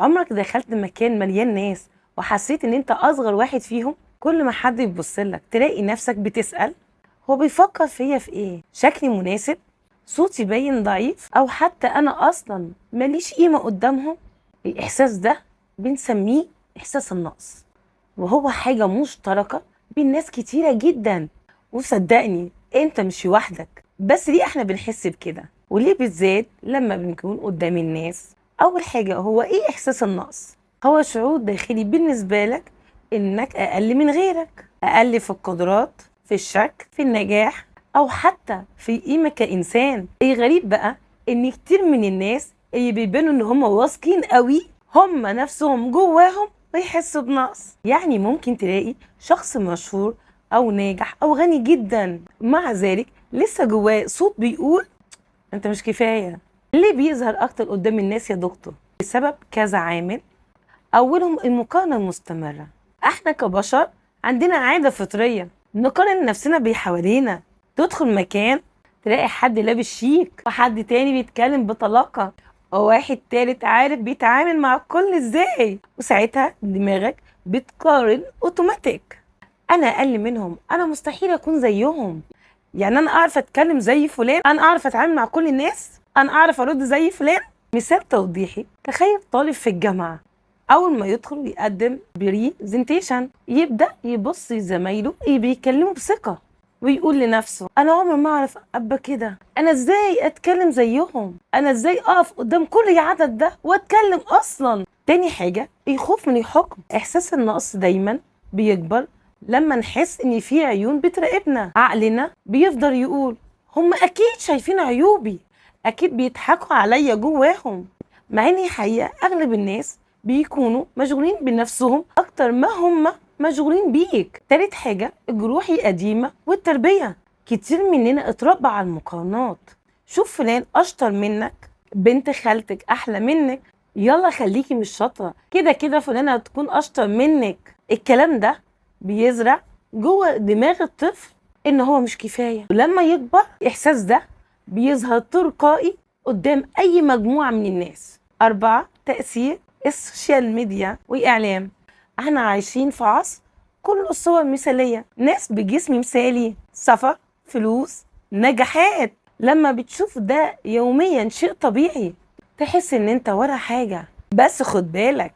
عمرك دخلت مكان مليان ناس وحسيت ان انت اصغر واحد فيهم؟ كل ما حد يبص لك تلاقي نفسك بتسأل هو بيفكر فيا في ايه؟ شكلي مناسب؟ صوتي باين ضعيف؟ او حتى انا اصلا ماليش قيمة قدامهم؟ الاحساس ده بنسميه احساس النقص، وهو حاجة مشتركة بين ناس كتيرة جدا. وصدقني انت مش لوحدك، بس ليه احنا بنحس بكده؟ وليه بالذات لما بنكون قدام الناس؟ اول حاجة، هو ايه احساس النقص؟ هو شعور داخلي بالنسبة لك انك اقل من غيرك، اقل في القدرات، في الشكل، في النجاح، او حتى في قيمة كإنسان. ايه غريب بقى ان كتير من الناس اللي بيبانوا ان هم واثقين قوي هم نفسهم جواهم بيحسوا بنقص. يعني ممكن تلاقي شخص مشهور او ناجح او غني جدا، مع ذلك لسه جواه صوت بيقول انت مش كفاية. ليه بيظهر اكتر قدام الناس يا دكتور؟ بسبب كذا عامل. اولهم المقارنة المستمرة. احنا كبشر عندنا عادة فطرية نقارن نفسنا بحوالينا. تدخل مكان تلاقي حد لابس شيك وحد تاني بيتكلم بطلاقة وواحد تالت عارف بيتعامل مع الكل ازاي، وساعتها دماغك بتقارن اوتوماتيك. انا اقل منهم، انا مستحيل اكون زيهم. يعني انا اعرف اتكلم زي فلان، انا اعرف اتعامل مع كل الناس، انا اعرف ارد زي فلان. مثال توضيحي، تخيل طالب في الجامعة اول ما يدخل يقدم بريزنتيشن يبدأ يبص لزمايله بيكلموا بثقة ويقول لنفسه انا عمري ما اعرف ابقى كده، انا ازاي اتكلم زيهم، انا ازاي اقف قدام كل العدد ده واتكلم اصلا. تاني حاجة، الخوف من الحكم. احساس النقص دايما بيكبر لما نحس ان في عيون بتراقبنا. عقلنا بيفضل يقول هم اكيد شايفين عيوبي، اكيد بيضحكوا عليا جواهم، مع ان الحقيقة اغلب الناس بيكونوا مشغولين بنفسهم اكتر ما هم مشغولين بيك. تالت حاجة، الجروح القديمة والتربية. كتير مننا اتربى على المقارنات. شوف فلان اشطر منك، بنت خالتك احلى منك، يلا خليكي مش شاطرة، كده كده فلانة هتكون اشطر منك. الكلام ده بيزرع جوه دماغ الطفل ان هو مش كفاية، ولما يكبر الاحساس ده بيظهر تلقائي قدام اي مجموعة من الناس. 4، تأثير السوشيال ميديا والإعلام. احنا عايشين في عصر كله الصور مثالية، ناس بجسم مثالي، سفر، فلوس، نجاحات. لما بتشوف ده يوميا شيء طبيعي تحس ان انت ولا حاجة. بس خد بالك،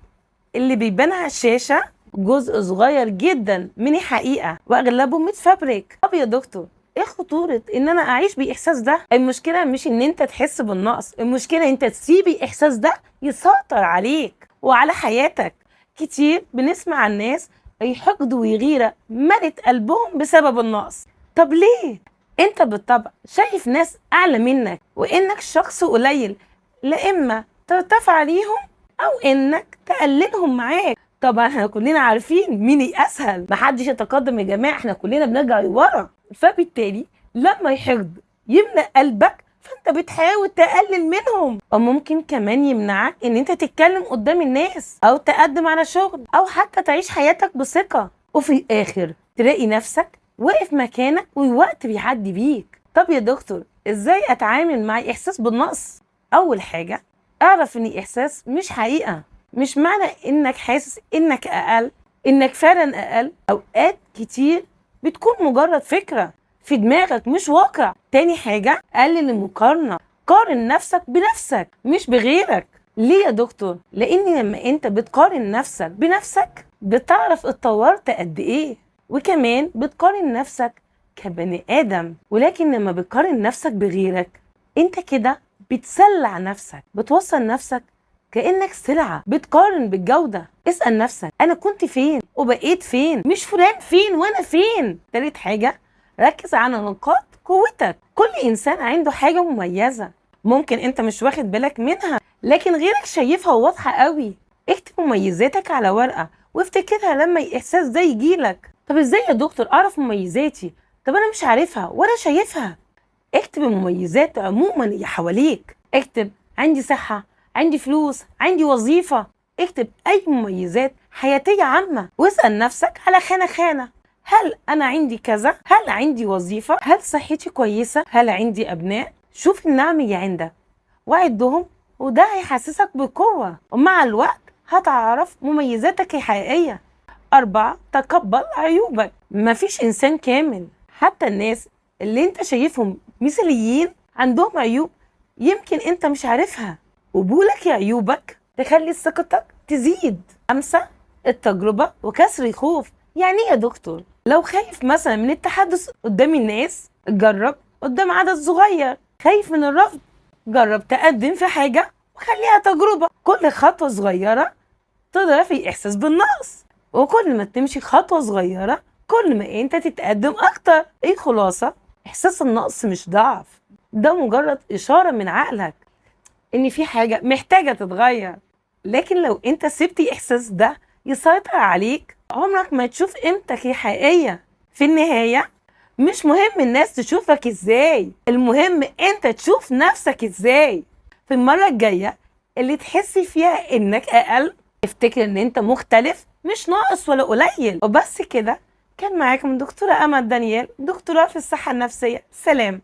اللي بيبان على الشاشة جزء صغير جدا من الحقيقة واغلبه متفبرك. طب يا دكتور، ايه خطورة ان انا اعيش بالاحساس ده؟ المشكلة مش ان انت تحس بالنقص، المشكلة انت تسيب الاحساس ده يسيطر عليك وعلى حياتك. كتير بنسمع عن ناس يحقدوا ويغيرة ملت قلبهم بسبب النقص. طب ليه؟ انت بالطبع شايف ناس اعلى منك وانك شخص قليل، لا اما ترتفع عليهم او انك تقللهم معاك. طبعا احنا كلنا عارفين مين الاسهل، محدش يتقدم يا جماعه، احنا كلنا بنرجع لورا. فبالتالي لما يحقد يملأ قلبك فانت بتحاول تقلل منهم، او ممكن كمان يمنعك ان انت تتكلم قدام الناس او تقدم على شغل او حتى تعيش حياتك بثقه، وفي الاخر تلاقي نفسك واقف مكانك والوقت بيعدي بيك. طب يا دكتور، ازاي اتعامل مع احساس بالنقص؟ اول حاجه، اعرف ان الاحساس مش حقيقه. مش معنى انك حاسس انك اقل انك فعلا اقل. اوقات كتير بتكون مجرد فكرة في دماغك مش واقع. تاني حاجة، قلل المقارنة. قارن نفسك بنفسك مش بغيرك. ليه يا دكتور؟ لان لما انت بتقارن نفسك بنفسك بتعرف اتطورت قد ايه، وكمان بتقارن نفسك كبني ادم. ولكن لما بتقارن نفسك بغيرك انت كده بتسلع نفسك، بتوصل نفسك كأنك سلعة، بتقارن بالجودة. اسأل نفسك أنا كنت فين وبقيت فين، مش فلان فين وأنا فين. تالت حاجة، ركز على نقاط قوتك. كل إنسان عنده حاجة مميزة ممكن أنت مش واخد بالك منها لكن غيرك شايفها واضحة قوي. اكتب مميزاتك على ورقة وافتكرها لما الإحساس ده يجيلك. طب إزاي يا دكتور أعرف مميزاتي؟ طب أنا مش عارفها ولا شايفها. اكتب المميزات عموما اللي حواليك. اكتب عندي صحة، عندي فلوس، عندي وظيفة. اكتب اي مميزات حياتية عامة واسأل نفسك على خانة خانة. هل انا عندي كذا؟ هل عندي وظيفة؟ هل صحتي كويسة؟ هل عندي ابناء؟ شوف النعم اللي عندك وعدهم، وده هيحسسك بقوة، ومع الوقت هتعرف مميزاتك الحقيقية. 4. تقبل عيوبك. مفيش إنسان كامل، حتى الناس اللي انت شايفهم مثاليين عندهم عيوب يمكن انت مش عارفها. قبولك لعيوبك تخلي ثقتك تزيد. 5. التجربة وكسر الخوف. يعني ايه يا دكتور؟ لو خايف مثلا من التحدث قدام الناس، جرب قدام عدد صغير. خايف من الرفض، جرب تقدم في حاجة وخليها تجربة. كل خطوة صغيرة تضعف الإحساس بالنقص، وكل ما تمشي خطوة صغيرة كل ما انت تتقدم أكتر. ايه الخلاصة؟ إحساس النقص مش ضعف، ده مجرد إشارة من عقلك إن في حاجة محتاجة تتغير. لكن لو انت سبت الإحساس ده يسيطر عليك، عمرك ما تشوف قيمتك الحقيقية. في النهاية مش مهم الناس تشوفك ازاي، المهم انت تشوف نفسك ازاي. في المرة الجاية اللي تحسي فيها انك اقل، افتكر ان انت مختلف، مش ناقص ولا قليل. وبس كده. كان معاكم دكتورة أمل دانيال، دكتوراه في الصحة النفسية. سلام.